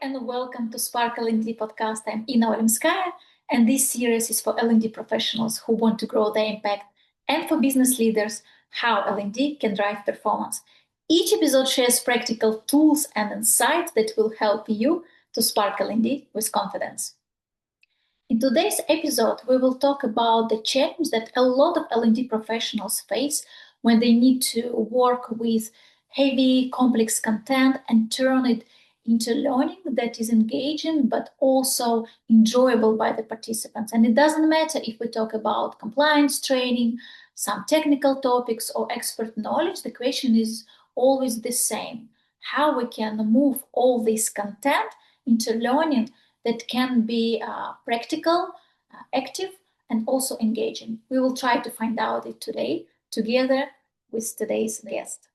and welcome to Spark L&D podcast. I'm Inna Olimskaya, and this series is for L&D professionals who want to grow their impact and for business leaders how L&D can drive performance. Each episode shares practical tools and insights that will help you to spark L&D with confidence. In today's episode, we will talk about the challenge that a lot of L&D professionals face when they need to work with heavy, complex content and turn it into learning that is engaging but also enjoyable by the participants. And it doesn't matter if we talk about compliance training, some technical topics, or expert knowledge, the question is always the same: how we can move all this content into learning that can be practical, active, and also engaging. We will try to find out it today together with today's guest.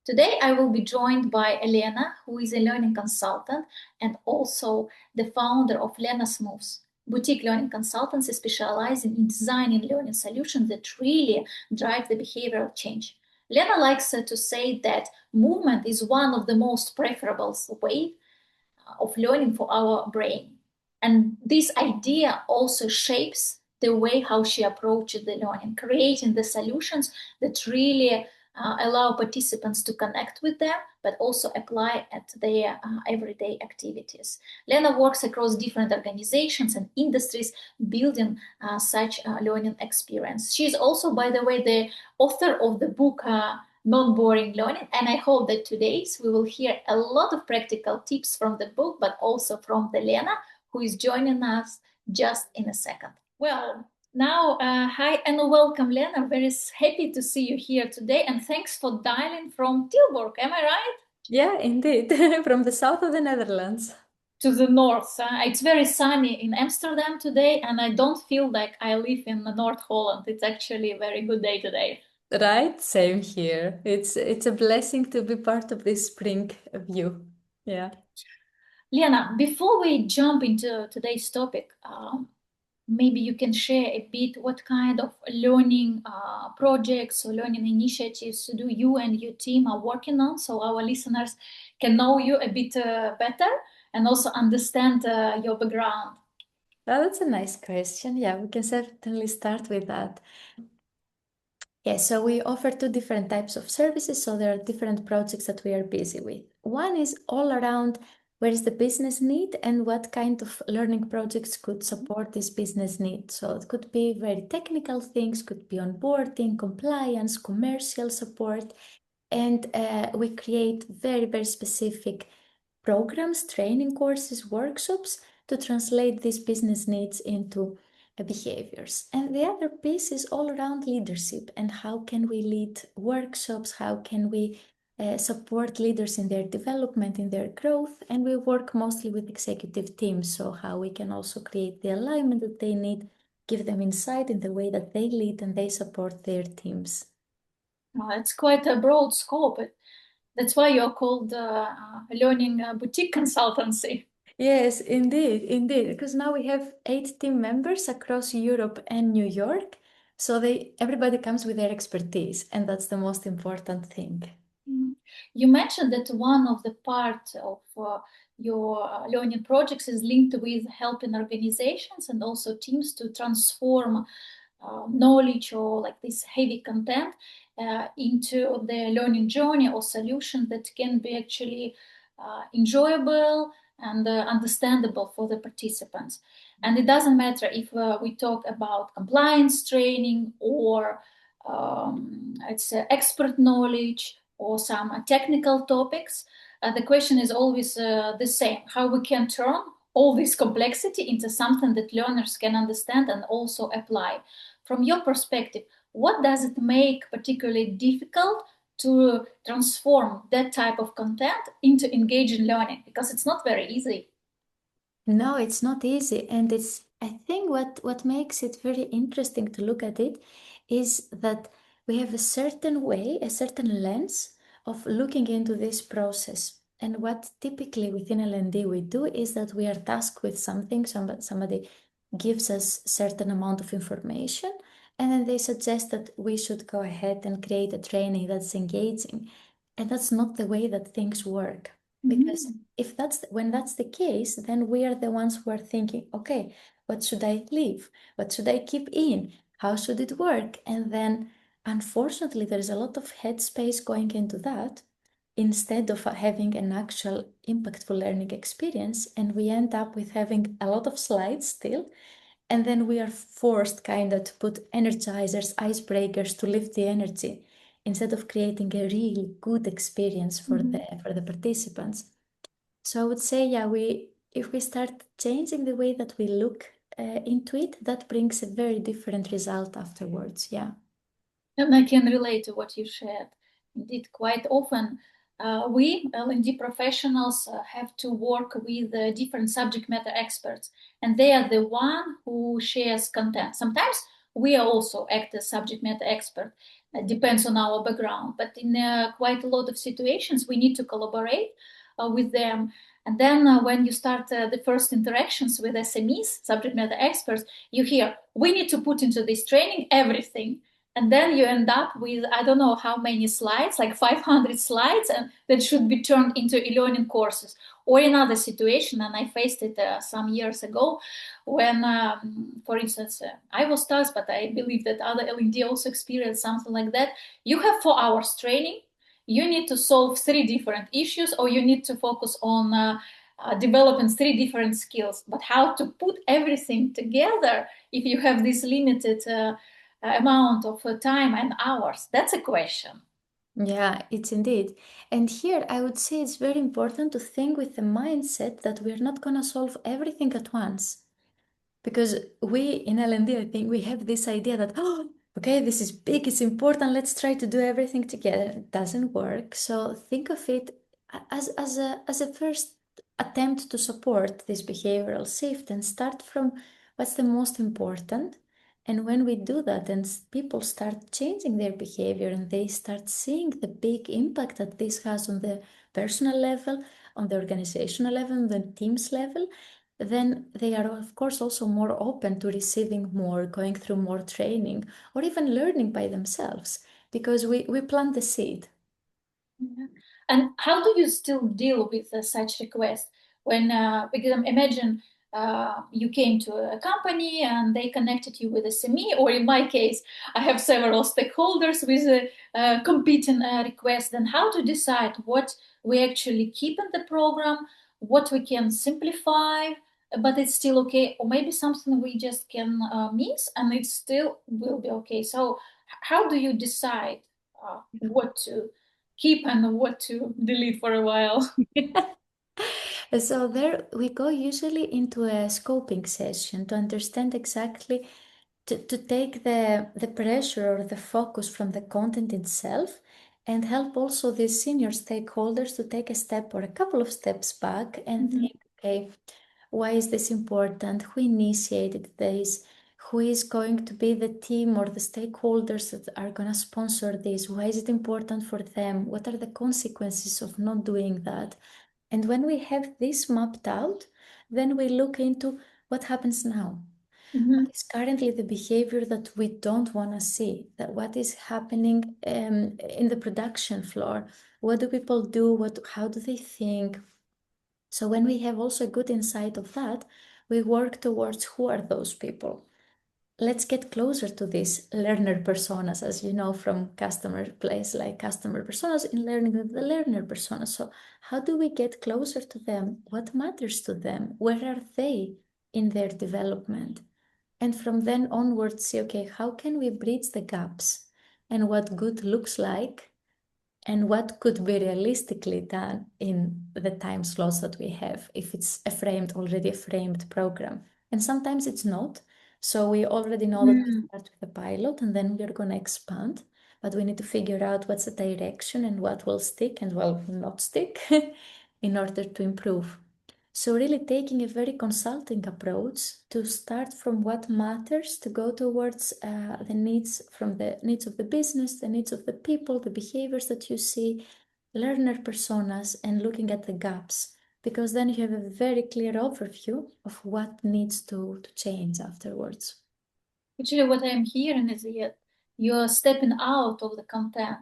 Today, I will be joined by Elena, who is a learning consultant and also the founder of Lena Smooths, boutique learning consultancy specializing in designing learning solutions that really drive the behavioral change. Lena likes to say that movement is one of the most preferable ways of learning for our brain. And this idea also shapes the way how she approaches the learning, creating the solutions that really allow participants to connect with them, but also apply at their everyday activities. Lena works across different organizations and industries, building such learning experience. She is also, by the way, the author of the book Non-Boring Learning, and I hope that today we will hear a lot of practical tips from the book, but also from the Lena, who is joining us just in a second. Well, now, hi and welcome, Lena. Very happy to see you here today, and thanks for dialing from Tilburg. Am I right? Yeah, indeed, from the south of the Netherlands. To the north. It's very sunny in Amsterdam today, and I don't feel like I live in North Holland. It's actually a very good day today. Right, same here. It's a blessing to be part of this spring view. Yeah. Lena, before we jump into today's topic, maybe you can share a bit what kind of learning projects or learning initiatives do you and your team are working on, so our listeners can know you a bit better and also understand your background. Well, that's a nice question. Yeah, we can certainly start with that. Yeah, so we offer two different types of services, so there are different projects that we are busy with. One is all around where is the business need and what kind of learning projects could support this business need. So it could be very technical things, could be onboarding, compliance, commercial support, and we create very, very specific programs, training courses, workshops to translate these business needs into behaviors. And the other piece is all around leadership and how can we lead workshops, how can we support leaders in their development, in their growth, and we work mostly with executive teams, so how we can also create the alignment that they need, give them insight in the way that they lead and they support their teams. Well, it's quite a broad scope. That's why you're called Learning Boutique Consultancy. Yes, indeed, because now we have 8 team members across Europe and New York. So everybody comes with their expertise, and that's the most important thing. You mentioned that one of the parts of your learning projects is linked with helping organizations and also teams to transform knowledge or like this heavy content into the learning journey or solution that can be actually enjoyable and understandable for the participants. And it doesn't matter if we talk about compliance training or it's expert knowledge or some technical topics. The question is always the same: how we can turn all this complexity into something that learners can understand and also apply. From your perspective, what does it make particularly difficult to transform that type of content into engaging learning? Because it's not very easy. No, it's not easy. And I think what makes it very interesting to look at it is that we have a certain way, a certain lens of looking into this process. And what typically within L&D we do is that we are tasked with something, somebody gives us certain amount of information, and then they suggest that we should go ahead and create a training that's engaging. And that's not the way that things work. Because if when that's the case, then we are the ones who are thinking, okay, what should I leave? What should I keep in? How should it work? And then unfortunately, there is a lot of headspace going into that instead of having an actual impactful learning experience. And we end up with having a lot of slides still. And then we are forced kind of to put energizers, icebreakers to lift the energy instead of creating a really good experience for the participants. So I would say, yeah, we if we start changing the way that we look into it, that brings a very different result afterwards. Yeah. And I can relate to what you shared. Indeed, quite often we L&D professionals have to work with different subject matter experts, and they are the one who shares content. Sometimes we are also act as subject matter expert. It depends on our background, but in quite a lot of situations, we need to collaborate with them. And then when you start the first interactions with SMEs, subject matter experts, you hear, we need to put into this training everything, and then you end up with I don't know how many slides, like 500 slides, and that should be turned into e-learning courses. Or another situation, and I faced it some years ago, when for instance I was tasked, but I believe that other L&D also experienced something like that. You have 4 hours training, you need to solve 3 different issues, or you need to focus on developing 3 different skills, but how to put everything together if you have this limited amount of time and hours? That's a question. Yeah, it's indeed. And here I would say it's very important to think with the mindset that we're not going to solve everything at once. Because we in L&D, I think we have this idea that, oh, okay, this is big, it's important, let's try to do everything together. It doesn't work. So think of it as a first attempt to support this behavioral shift and start from what's the most important. And when we do that, and people start changing their behavior and they start seeing the big impact that this has on the personal level, on the organizational level, on the team's level, then they are, of course, also more open to receiving more, going through more training, or even learning by themselves, because we plant the seed. Yeah. And how do you still deal with such requests when, because imagine you came to a company and they connected you with a SME, or in my case, I have several stakeholders with competing requests. Then how to decide what we actually keep in the program, what we can simplify, but it's still okay, or maybe something we just can miss and it still will be okay. So how do you decide what to keep and what to delete for a while? So there we go usually into a scoping session to understand exactly to take the pressure or the focus from the content itself and help also the senior stakeholders to take a step or a couple of steps back and Mhm. think, okay, why is this important? Who initiated this? Who is going to be the team or the stakeholders that are going to sponsor this? Why is it important for them? What are the consequences of not doing that? And when we have this mapped out, then we look into what happens now. What Mhm. is currently the behavior that we don't want to see? That what is happening in the production floor? What do people do? How do they think? So when we have also a good insight of that, we work towards who are those people. Let's get closer to these learner personas, as you know from customer place, like customer personas in learning with the learner personas. So how do we get closer to them? What matters to them? Where are they in their development? And from then onwards, see, okay, how can we bridge the gaps and what good looks like and what could be realistically done in the time slots that we have if it's already a framed program. And sometimes it's not. So we already know that we Mm. start with a pilot and then we're going to expand, but we need to figure out what's the direction and what will stick and what will not stick in order to improve. So really taking a very consulting approach to start from what matters to go towards the needs from the needs of the business, the needs of the people, the behaviors that you see, learner personas, and looking at the gaps, because then you have a very clear overview of what needs to change afterwards. Actually, what I'm hearing is that you're stepping out of the content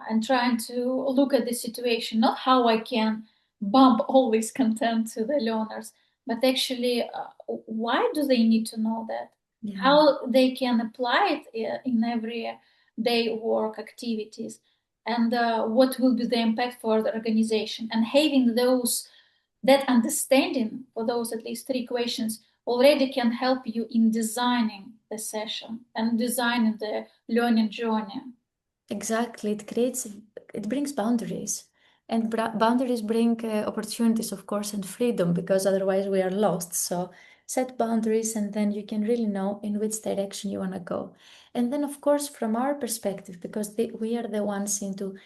and trying to look at the situation, not how I can bump all this content to the learners. But actually, why do they need to know that? Yeah. How they can apply it in everyday work activities, and what will be the impact for the organization? And having that understanding for those at least three questions already can help you in designing the session and designing the learning journey. Exactly. It brings boundaries. And boundaries bring opportunities, of course, and freedom, because otherwise we are lost. So set boundaries, and then you can really know in which direction you want to go. And then, of course, from our perspective, because we are the ones into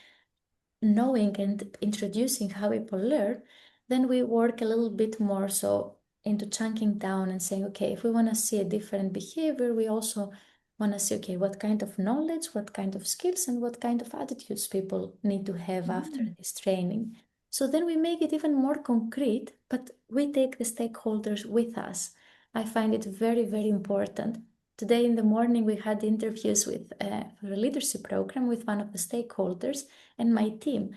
knowing and introducing how people learn, then we work a little bit more so into chunking down and saying, okay, if we want to see a different behavior, we also want to see, okay, what kind of knowledge, what kind of skills, and what kind of attitudes people need to have after this training. So then we make it even more concrete, but we take the stakeholders with us. I find it very, very important. Today in the morning, we had interviews for a leadership program with one of the stakeholders and my team.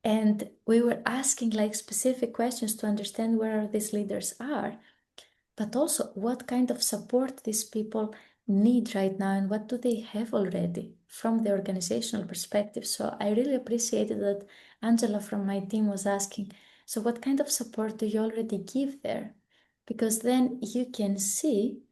And we were asking like specific questions to understand where these leaders are, but also what kind of support these people need right now and what do they have already from the organizational perspective. So I really appreciated that Angela from my team was asking, so what kind of support do you already give there? Because then you can see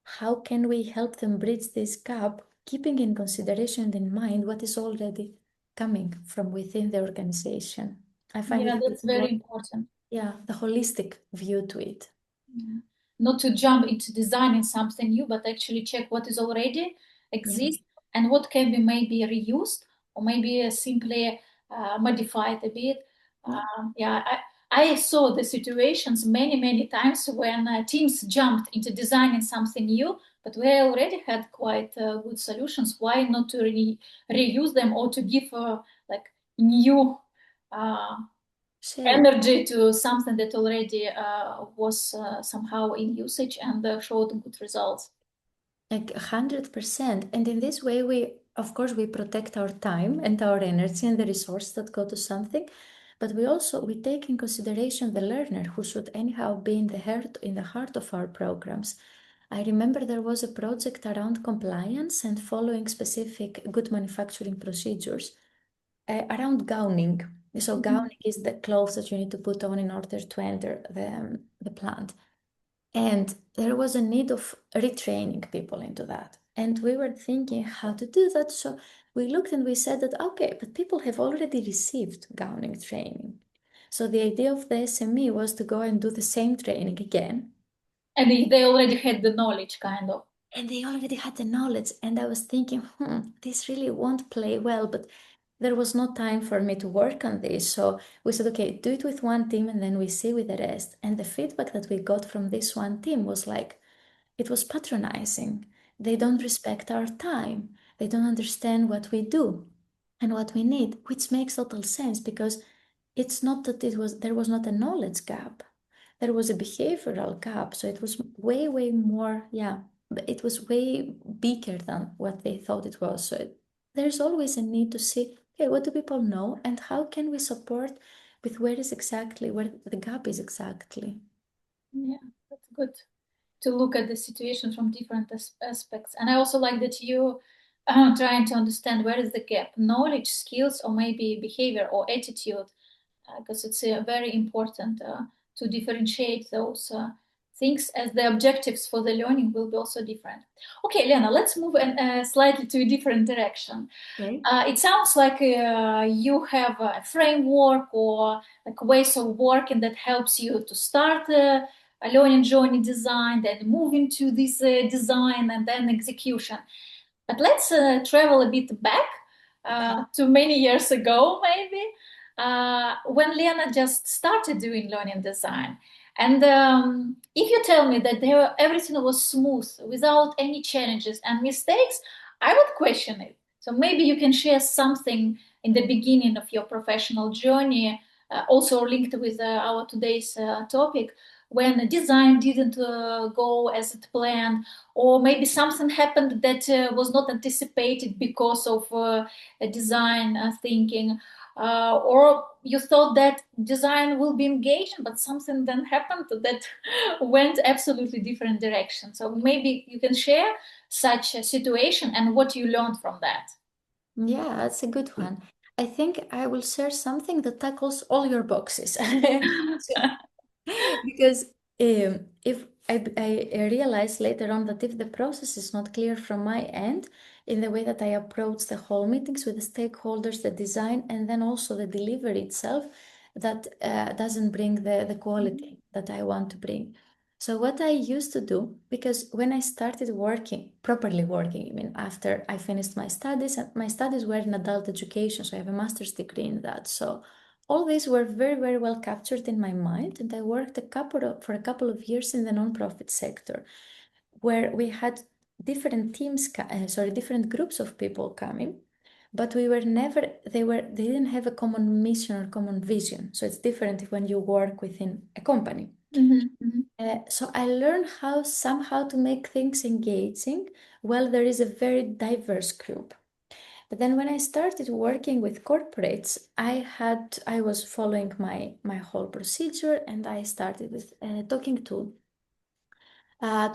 how can we help them bridge this gap, keeping in consideration and in mind what is already coming from within the organization. I find Yeah, it very that's very important. important. Yeah, the holistic view to it. Yeah. Not to jump into designing something new, but actually check what is already Yeah. exists and what can be maybe reused or maybe simply modified a bit. Yeah. Yeah, I saw the situations many, many times when teams jumped into designing something new, but we already had quite good solutions. Why not to reuse them or to give like new uh, Shape. energy to something that already was somehow in usage and showed good results. Like 100%. And in this way, of course, we protect our time and our energy and the resources that go to something. But we take in consideration the learner who should anyhow be in the heart of our programs. I remember there was a project around compliance and following specific good manufacturing procedures around gowning. So Mhm. gowning is the clothes that you need to put on in order to enter the plant. And there was a need of retraining people into that. And we were thinking how to do that. So we looked and we said that, okay, but people have already received gowning training. So the idea of the SME was to go and do the same training again. And they already had the knowledge, kind of. And they already had the knowledge. And I was thinking, this really won't play well, but there was no time for me to work on this. So we said, okay, do it with one team and then we see with the rest. And the feedback that we got from this one team was like, it was patronizing. They don't respect our time. They don't understand what we do and what we need, which makes total sense because it's not that there was not a knowledge gap. There was a behavioral gap. So it was way, way more, yeah, it was way bigger than what they thought it was. So there's always a need to see, okay, what do people know and how can we support with where the gap is exactly. Yeah, that's good to look at the situation from different aspects. And I also like that you trying to understand where is the gap, knowledge, skills, or maybe behavior or attitude, because it's very important to differentiate those things as the objectives for the learning will be also different. Okay, Lena, let's move slightly to a different direction. Okay. It sounds like you have a framework or like ways of working that helps you to start a learning journey design, then move into this design and then execution. But let's travel a bit back Okay. to many years ago, maybe, when Lena just started doing learning design. And if you tell me that everything was smooth without any challenges and mistakes, I would question it. So maybe you can share something in the beginning of your professional journey, also linked with our today's topic, when design didn't go as it planned, or maybe something happened that was not anticipated because of design thinking. or you thought that design will be engaging, but something then happened that went absolutely different direction. So maybe you can share such a situation and what you learned from that. Yeah, that's a good one. I think I will share something that tackles all your boxes. So because if I realized later on that if the process is not clear from my end in the way that I approach the whole meetings with the stakeholders, the design, and then also the delivery itself, that doesn't bring the quality that I want to bring. So what I used to do, because when I started working, properly working, I mean, after I finished my studies, and my studies were in adult education, so I have a master's degree in that. So all these were very, very well captured in my mind, and I worked for a couple of years in the nonprofit sector, where we had different different groups of people coming, but we were never, they didn't have a common mission or common vision. So it's different when you work within a company. So I learned how somehow to make things engaging while there is a very diverse group. But then when I started working with corporates, I was following my whole procedure, and I started with talking to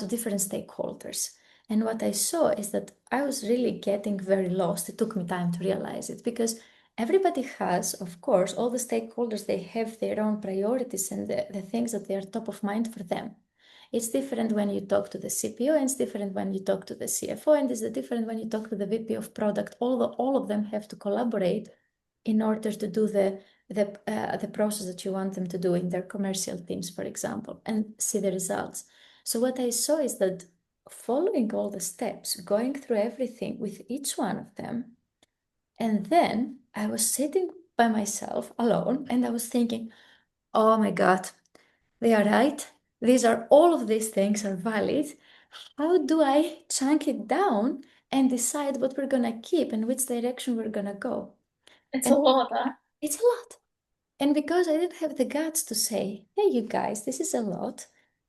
different stakeholders. And what I saw is that I was really getting very lost. It took me time to realize it because everybody has, of course, all the stakeholders, they have their own priorities and the things that they are top of mind for them. It's different when you talk to the CPO, and it's different when you talk to the CFO, and it's different when you talk to the VP of product. Although all of them have to collaborate in order to do the process that you want them to do in their commercial teams, for example, and see the results. So what I saw is that following all the steps, going through everything with each one of them, and then I was sitting by myself alone and I was thinking, oh my God, they are right. All of these things are valid. How do I chunk it down and decide what we're gonna keep and which direction we're gonna go? It's a And lot, huh? it's a lot. And because I didn't have the guts to say, hey, you guys, this is a lot.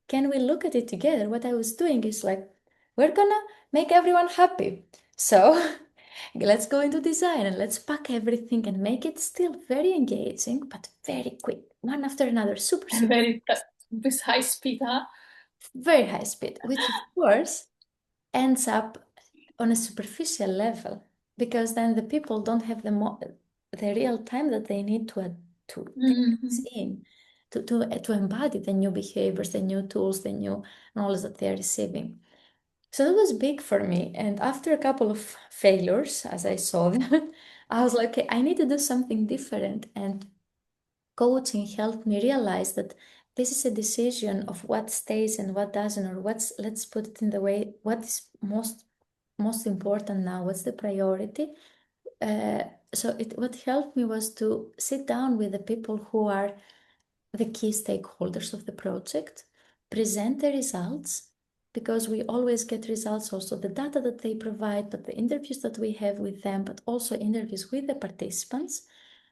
Can we look at it together? What I was doing is like, we're gonna make everyone happy. So let's go into design and let's pack everything and make it still very engaging, but very quick, one after another, super, And super very fast, with high speed, huh? very high speed, which of course ends up on a superficial level because then the people don't have the real time that they need to take this Mhm. in, to embody the new behaviors, the new tools, the new knowledge that they're receiving. So that was big for me. And after a couple of failures, as I saw them, I was like, okay, I need to do something different. And coaching helped me realize that this is a decision of what stays and what doesn't, or let's put it in the way, what is most important now, what's the priority. uh, what helped me was to sit down with the people who are the key stakeholders of the project, present the results, because we always get results, also the data that they provide, but the interviews that we have with them, but also interviews with the participants.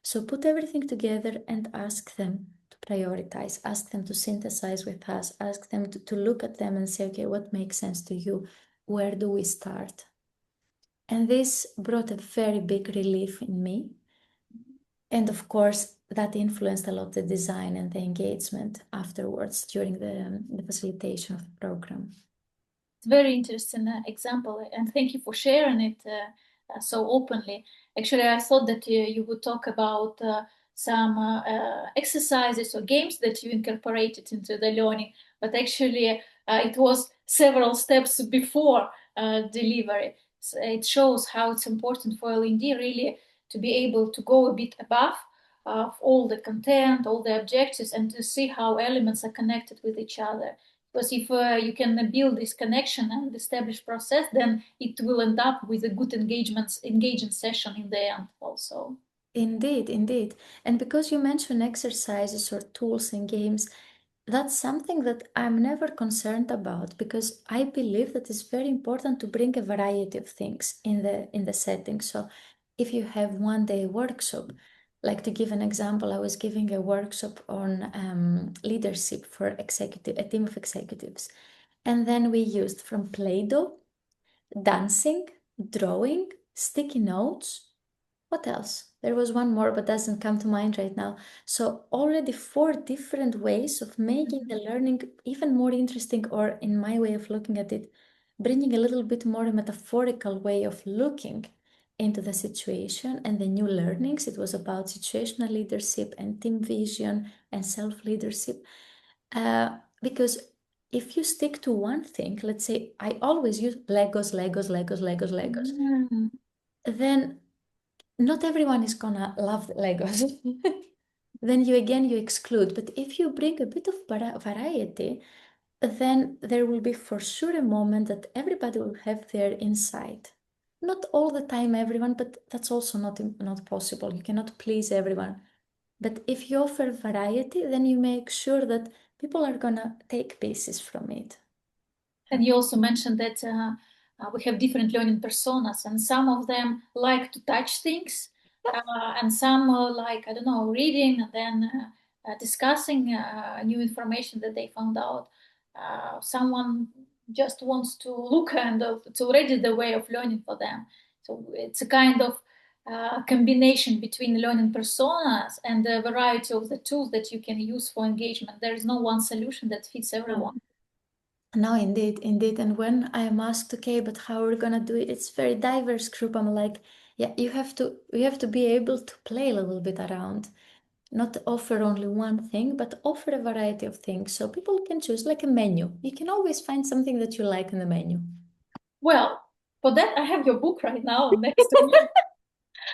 So put everything together and ask them to prioritize, ask them to synthesize with us, ask them to look at them and say, okay, what makes sense to you? Where do we start? And this brought a very big relief in me. And of course, that influenced a lot the design and the engagement afterwards during the facilitation of the program. It's very interesting example, and thank you for sharing it so openly. Actually, I thought that you would talk about some exercises or games that you incorporated into the learning, but actually, it was several steps before delivery. So it shows how it's important for L&D really to be able to go a bit above all the content, all the objectives, and to see how elements are connected with each other. Because if you can build this connection and establish process, then it will end up with a good engaging session in the end also. Indeed, indeed. And because you mentioned exercises or tools and games, that's something that I'm never concerned about because I believe that it's very important to bring a variety of things in the setting. So if you have one day workshop, like to give an example, I was giving a workshop on leadership for a team of executives. And then we used from Play-Doh, dancing, drawing, sticky notes, What else? There was one more, but doesn't come to mind right now. So already four different ways of making the learning even more interesting, or in my way of looking at it, bringing a little bit more metaphorical way of looking into the situation and the new learnings. It was about situational leadership and team vision and self-leadership. Because if you stick to one thing, let's say I always use Legos, Legos, Legos, Legos, Legos, Mm. then not everyone is gonna love the Legos. Then you exclude. But if you bring a bit of variety, then there will be for sure a moment that everybody will have their insight. Not all the time, everyone, but that's also not possible. You cannot please everyone. But if you offer variety, then you make sure that people are gonna take pieces from it. And you also mentioned that we have different learning personas, and some of them like to touch things, and some like, I don't know, reading and then discussing new information that they found out. Someone just wants to look, and it's already the way of learning for them. So it's a kind of combination between learning personas and the variety of the tools that you can use for engagement. There is no one solution that fits everyone. No, indeed, indeed. And when I am asked, okay, but how are we gonna do it? It's very diverse group. I'm like, yeah, you have to be able to play a little bit around, not offer only one thing, but offer a variety of things so people can choose like a menu. You can always find something that you like in the menu. Well, for that, I have your book right now next to me.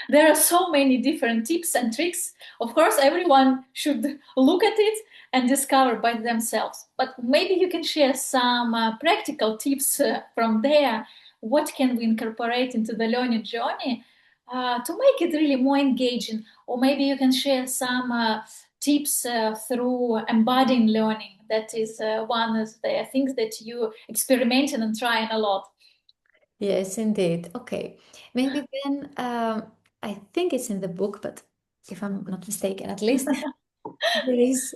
There are so many different tips and tricks. Of course, everyone should look at it and discover by themselves. But maybe you can share some practical tips from there. What can we incorporate into the learning journey to make it really more engaging? Or maybe you can share some tips through embodying learning. That is one of the things that you experimenting and trying a lot. Yes, indeed. Okay. Maybe then I think it's in the book, but if I'm not mistaken, at least there is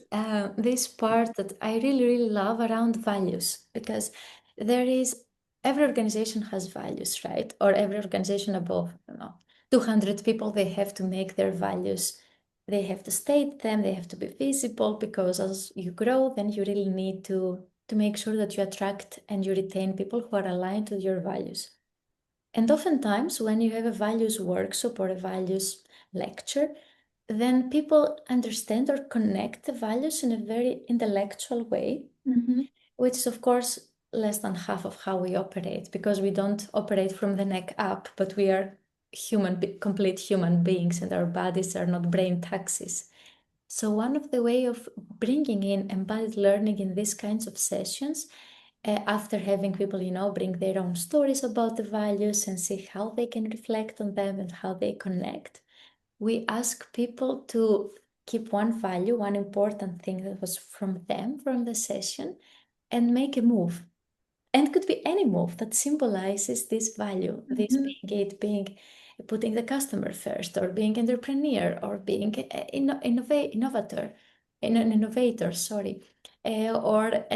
this part that I really, really love around values, because there is every organization has values, right? Or every organization above, 200 people, they have to make their values. They have to state them, they have to be visible, because as you grow, then you really need to make sure that you attract and you retain people who are aligned to your values. And oftentimes, when you have a values workshop or a values lecture, then people understand or connect the values in a very intellectual way, Mhm. which is, of course, less than half of how we operate, because we don't operate from the neck up, but we are complete human beings, and our bodies are not brain taxis. So one of the way of bringing in embodied learning in these kinds of sessions, after having people, bring their own stories about the values and see how they can reflect on them and how they connect, we ask people to keep one value, one important thing that was from them, from the session, and make a move. And could be any move that symbolizes this value, this Mhm. being putting the customer first, or being entrepreneur, or being an innovator, sorry, or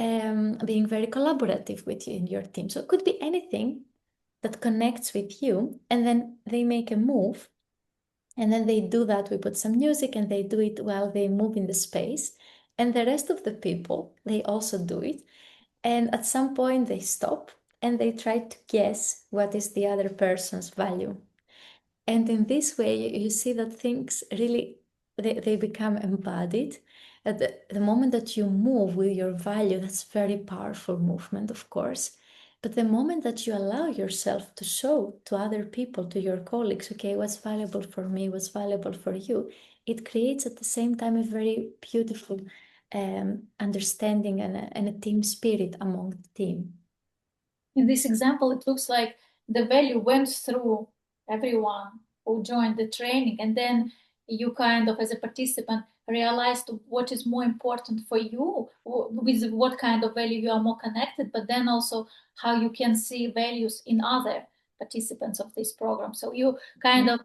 being very collaborative with you in your team. So it could be anything that connects with you, and then they make a move, and then they do that. We put some music, and they do it while they move in the space, and the rest of the people, they also do it, and at some point, they stop and they try to guess what is the other person's value. And in this way, you see that things really they become embodied. At the moment that you move with your value, that's very powerful movement, of course. But the moment that you allow yourself to show to other people, to your colleagues, okay, what's valuable for me, what's valuable for you, it creates at the same time a very beautiful understanding and a team spirit among the team. In this example, it looks like the value went through everyone who joined the training, and then you kind of, as a participant, realized what is more important for you, with what kind of value you are more connected, but then also how you can see values in other participants of this program. So you kind of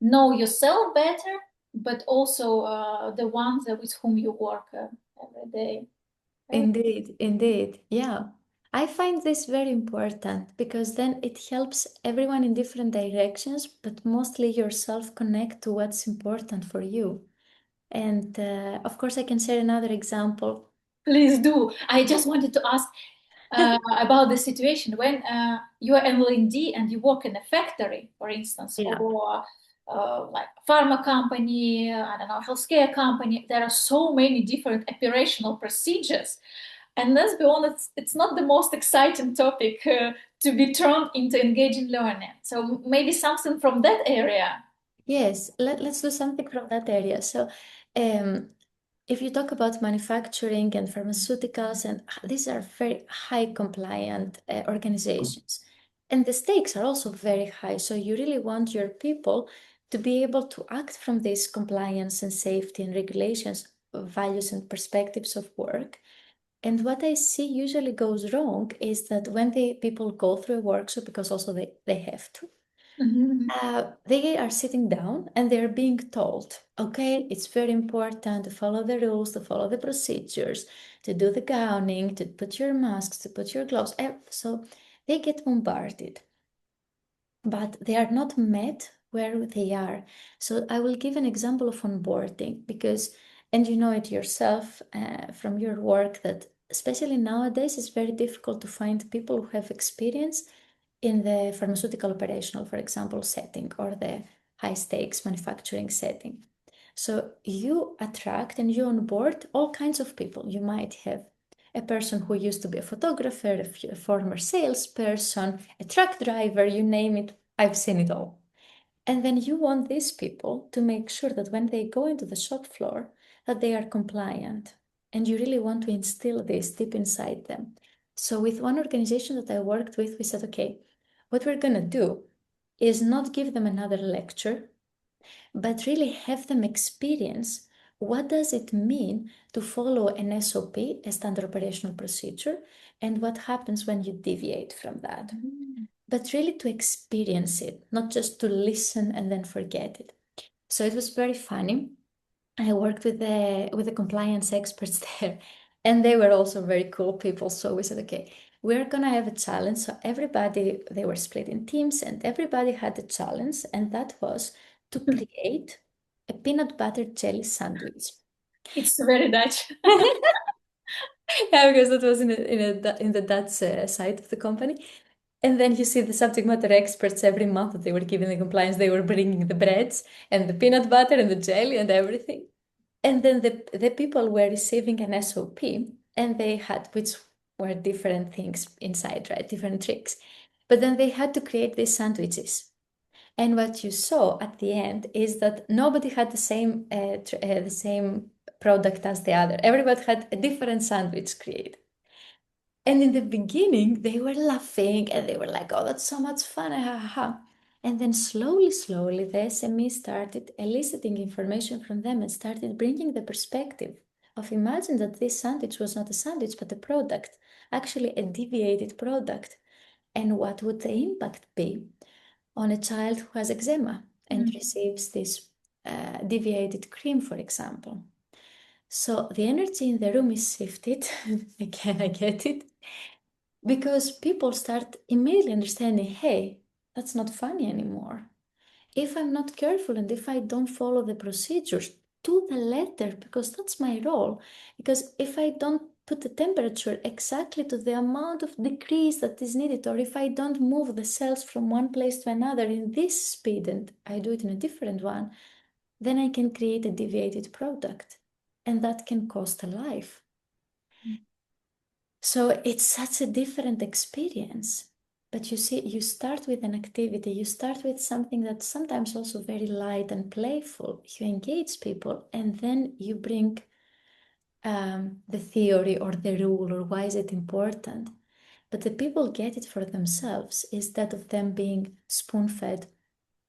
know yourself better, but also the ones with whom you work every day. Very Indeed, indeed. Yeah. I find this very important because then it helps everyone in different directions, but mostly yourself connect to what's important for you. And of course, I can share another example. Please do. I just wanted to ask about the situation when you are L&D and you work in a factory, for instance, Yeah. or like pharma company, I don't know, healthcare company. There are so many different operational procedures. And let's be honest, it's not the most exciting topic to be turned into engaging learning. So maybe something from that area. Yes, let's do something from that area. So, um, if you talk about manufacturing and pharmaceuticals, and these are very high compliant organizations, and the stakes are also very high. So, you really want your people to be able to act from these compliance and safety and regulations, values and perspectives of work. And what I see usually goes wrong is that when the people go through a workshop, because also they have to, Mhm. they are sitting down and they're being told, okay, it's very important to follow the rules, to follow the procedures, to do the gowning, to put your masks, to put your gloves. So they get bombarded, but they are not met where they are. So I will give an example of onboarding because, and you know it yourself from your work, that especially nowadays it's very difficult to find people who have experience in the pharmaceutical operational, for example, setting or the high stakes manufacturing setting. So you attract and you onboard all kinds of people. You might have a person who used to be a photographer, a former salesperson, a truck driver, you name it. I've seen it all. And then you want these people to make sure that when they go into the shop floor, that they are compliant. And you really want to instill this deep inside them. So with one organization that I worked with, we said, okay, what we're going to do is not give them another lecture, but really have them experience what does it mean to follow an SOP, a standard operational procedure, and what happens when you deviate from that. Mhm. But really to experience it, not just to listen and then forget it. So it was very funny. I worked with the compliance experts there, and they were also very cool people. So we said, okay, we're gonna have a challenge. So everybody, they were split in teams, and everybody had a challenge, and that was to create a peanut butter jelly sandwich. It's very Dutch. Yeah, because that was in the Dutch side of the company. And then you see the subject matter experts every month that they were giving the compliance, they were bringing the breads and the peanut butter and the jelly and everything. And then the people were receiving an SOP and they had, which were different things inside, right? Different tricks. But then they had to create these sandwiches. And what you saw at the end is that nobody had the same product as the other. Everybody had a different sandwich created. And in the beginning, they were laughing and they were like, oh, that's so much fun. Ha, ha, ha. And then slowly, the SME started eliciting information from them and started bringing the perspective of imagine that this sandwich was not a sandwich, but a product, actually a deviated product. And what would the impact be on a child who has eczema and Mhm. receives this deviated cream, for example? So the energy in the room is shifted. Again, I get it. Because people start immediately understanding, hey, that's not funny anymore. If I'm not careful and if I don't follow the procedures to the letter, because that's my role, because if I don't put the temperature exactly to the amount of degrees that is needed, or if I don't move the cells from one place to another in this speed and I do it in a different one, then I can create a deviated product. And that can cost a life. So it's such a different experience. But you see, you start with an activity, you start with something that's sometimes also very light and playful. You engage people, and then you bring the theory or the rule or why is it important. But the people get it for themselves instead of them being spoon fed.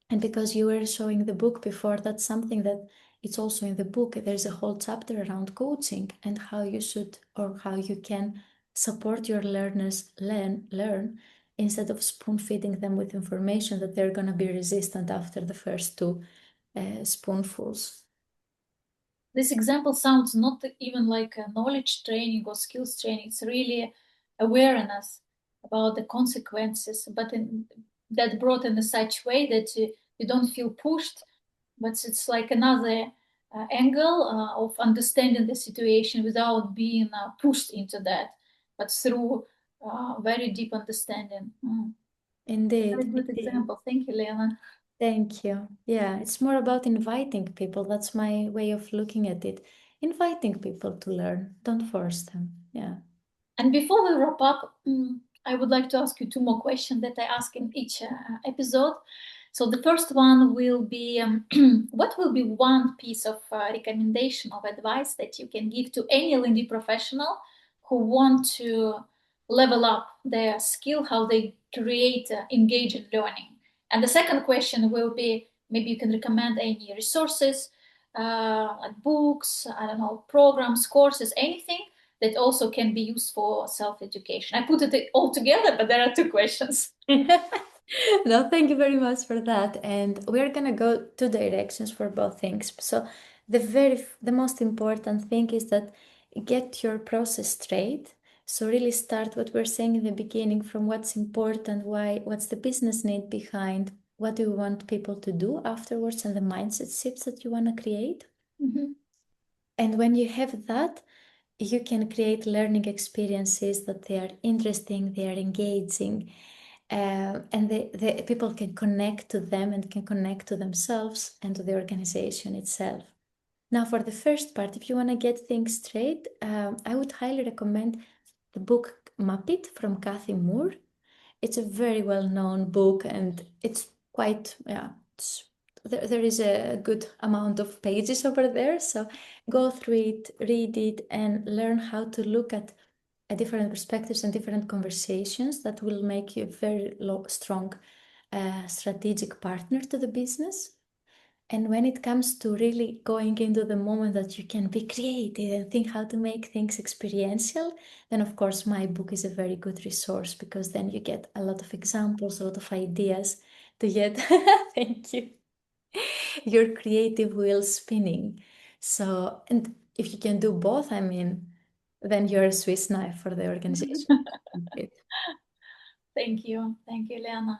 And because you were showing the book before, that's something that it's also in the book. There's a whole chapter around coaching and how you should or how you can support your learners learn instead of spoon feeding them with information that they're going to be resistant after the first two spoonfuls. This example sounds not even like a knowledge training or skills training. It's really awareness about the consequences, but that brought in a such way that you don't feel pushed, but it's like another angle of understanding the situation without being pushed into that, but through very deep understanding. Very Indeed, good indeed. example. Thank you, Lena. Thank you. Yeah, it's more about inviting people. That's my way of looking at it. Inviting people to learn. Don't force them. Yeah. And before we wrap up, I would like to ask you two more questions that I ask in each episode. So the first one will be, what will be one piece of recommendation of advice that you can give to any L&D professional who want to level up their skill, how they create engaging learning? And the second question will be, maybe you can recommend any resources, like books, I don't know, programs, courses, anything that also can be used for self-education. I put it all together, but there are two questions. No, thank you very much for that. And we're gonna go two directions for both things. So the most important thing is that get your process straight. So really start what we're saying in the beginning from what's important, what's the business need behind, what do you want people to do afterwards, and the mindset shifts that you want to create. Mm-hmm. And when you have that, you can create learning experiences that they are interesting, they are engaging, and the people can connect to them and can connect to themselves and to the organization itself. Now, for the first part, if you want to get things straight, I would highly recommend the book Map It from Kathy Moore. It's a very well-known book, and it's quite, yeah, there is a good amount of pages over there. So go through it, read it, and learn how to look at different perspectives and different conversations that will make you a very strong strategic partner to the business. And when it comes to really going into the moment that you can be creative and think how to make things experiential, then of course my book is a very good resource, because then you get a lot of examples, a lot of ideas to get, thank you, your creative wheel spinning. So, and if you can do both, I mean, then you're a Swiss knife for the organization. Thank you, Lena.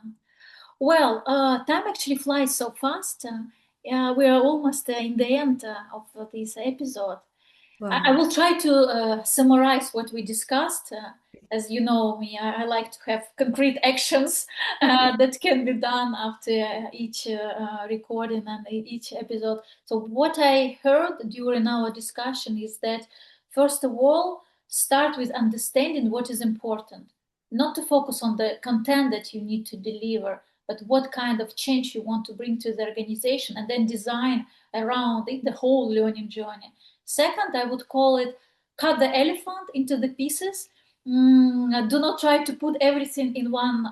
Well, time actually flies so fast. Yeah, we are almost in the end of this episode. I Wow. will try to summarize what we discussed. As you know me, I like to have concrete actions that can be done after each recording and each episode. So, what I heard during our discussion is that, first of all, start with understanding what is important, not to focus on the content that you need to deliver, but what kind of change you want to bring to the organization, and then design around it the whole learning journey. Second, I would call it cut the elephant into the pieces. Do not try to put everything in one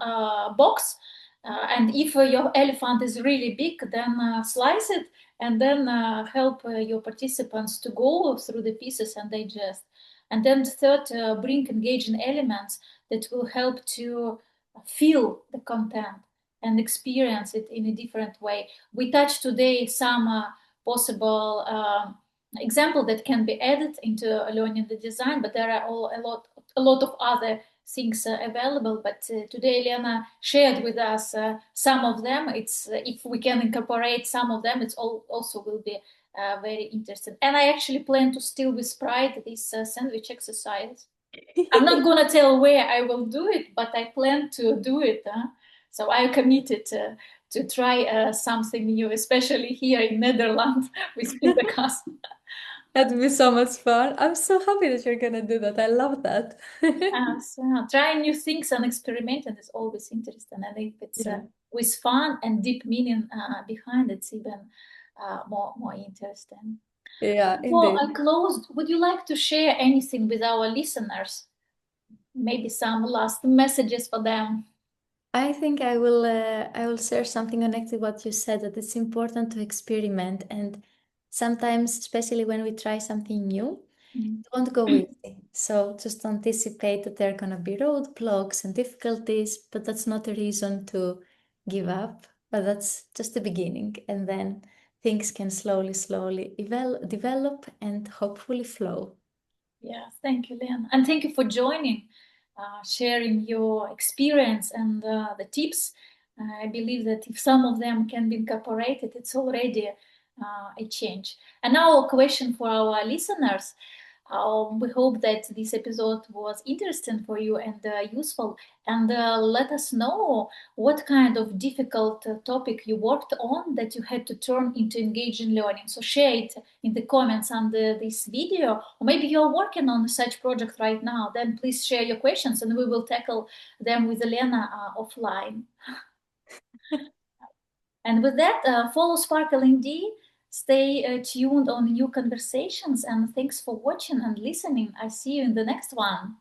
box. And if your elephant is really big, then slice it and then help your participants to go through the pieces and digest. And then third, bring engaging elements that will help to feel the content and experience it in a different way. We touched today some possible example that can be added into learning the design, but there are a lot of other things available. But today Elena shared with us some of them. It's if we can incorporate some of them, it's also will be very interesting. And I actually plan to steal with pride this sandwich exercise. I'm not gonna tell where I will do it, but I plan to do it. So I committed to try something new, especially here in Netherlands with Pintercast. That'd be so much fun. I'm so happy that you're gonna do that. I love that. So trying new things and experimenting is always interesting. And if it's Yeah. with fun and deep meaning behind, it's even more interesting. Yeah, Before indeed. I close, would you like to share anything with our listeners? Maybe some last messages for them. I think I will share something connected to what you said, that it's important to experiment, and sometimes, especially when we try something new, Mm. don't go easy. So just anticipate that there are gonna be roadblocks and difficulties, but that's not a reason to give up. But that's just the beginning, and then things can slowly develop and hopefully flow. Yeah, thank you, Leon. And thank you for joining sharing your experience and the tips. I believe that if some of them can be incorporated, it's already a change. And now a question for our listeners. We hope that this episode was interesting for you and useful. And let us know what kind of difficult topic you worked on that you had to turn into engaging learning. So share it in the comments under this video, or maybe you're working on such project right now. Then please share your questions, and we will tackle them with Elena offline. And with that, follow Spark L&D. Stay tuned on new conversations, and thanks for watching and listening. I see you in the next one.